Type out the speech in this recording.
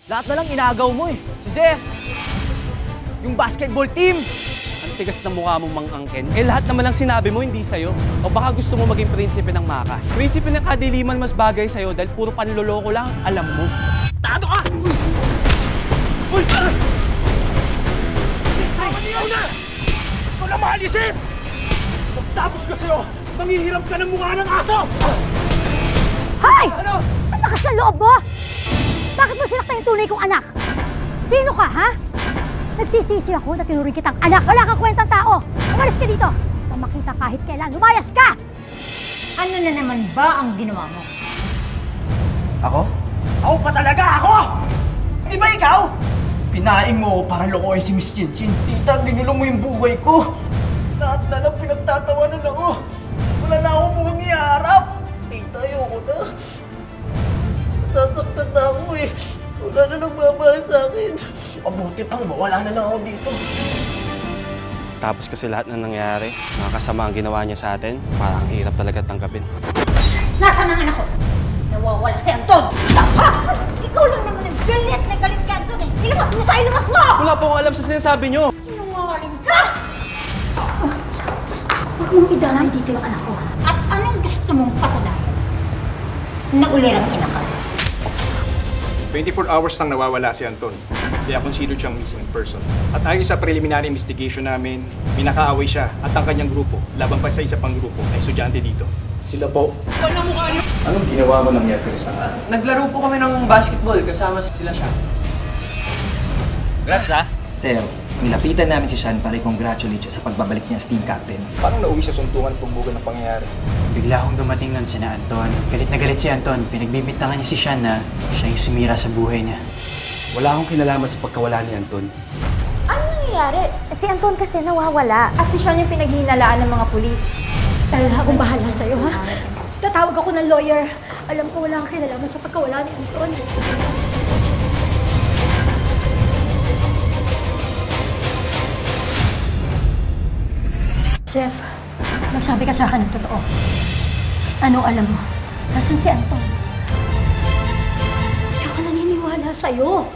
Lahat na lang inagaw mo eh. Si Zef, yung basketball team. Ang tigas ng mukha mong mang-angkin. Eh lahat naman ng sinabi mo hindi sa'yo. O baka gusto mo maging prinsipe ng Maka. Prinsipe ng kadiliman mas bagay sa'yo dahil puro panloloko lang alam mo. Tado ka! Uy! Paniyaw na! Ikaw na mahal ni Zef! Pagtapos ka sa'yo, mangihiram ka ng mukha ng aso! Hoy! Ano? Ang lakas ng loob mo! Bakit mo sinaktan yung tunay kong anak? Sino ka, ha? Nagsisisi ako na tinuring kitang anak. Wala kang kwentang tao. Umalis ka dito. Nang makita kahit kailan, lumayas ka! Ano na naman ba ang ginawa mo? Ako? Ako pa talaga ako! Di ba ikaw? Pinaing mo para lokohin si Miss Chinchin. Tita, ginulo mo yung buhay ko. Lahat na lang pinagtatawanan ako. Wala na akong mukhang iharap. Tita, ayoko na. Sasaktan na ako eh. Wala na nagmamahal sa akin. Mabuti pang mawala na lang ako dito. Tapos kasi lahat na nangyari, mga kasama ang ginawa niya sa atin, parang hirap talaga tanggapin. Nasaan ang anak ko? Nawawala si Anton! Ikaw lang naman ang galit na galit ka, Anton eh! Ilabas mo siya! Ilabas mo! Wala po akong alam sa sinasabi niyo! Sinungaling ka! Huwag mong idamay dito yung anak ko. At anong gusto mong patunayan? Na ulirang ina ka. 24 hours nang nawawala si Anton. Kaya considered siyang missing person. At ayon sa preliminary investigation namin, minakaaway siya at ang kanyang grupo, laban pa sa isa pang grupo na estudyante dito. Sila po. Ano mukha niyo? Anong ginawa mo ng Yatris ng anak? Naglaro po kami ng basketball kasama sila siya. Congrats ha? Sir, nilapitan namin si Sean para i-congratulate siya sa pagbabalik niya as team captain. Parang nauwi sa suntungan at pumbugan ng pangyayari. Bigla akong dumating nun sina Anton. Galit na galit si Anton. Pinagbibintangan niya si Sean na siya yung sumira sa buhay niya. Wala akong kinalaman sa pagkawala ni Anton. Ano nangyayari? Si Anton kasi nawawala. At si Sean yung pinaghihinalaan ng mga pulis. Talaga akong bahala sa'yo, ha? Tatawag ako ng lawyer. Alam ko wala kang kinalaman sa pagkawala ni Anton. Chef, magsabi ka sa akin ng totoo. Anong alam mo? Nasaan si Anton? Hindi ako naniniwala sa'yo.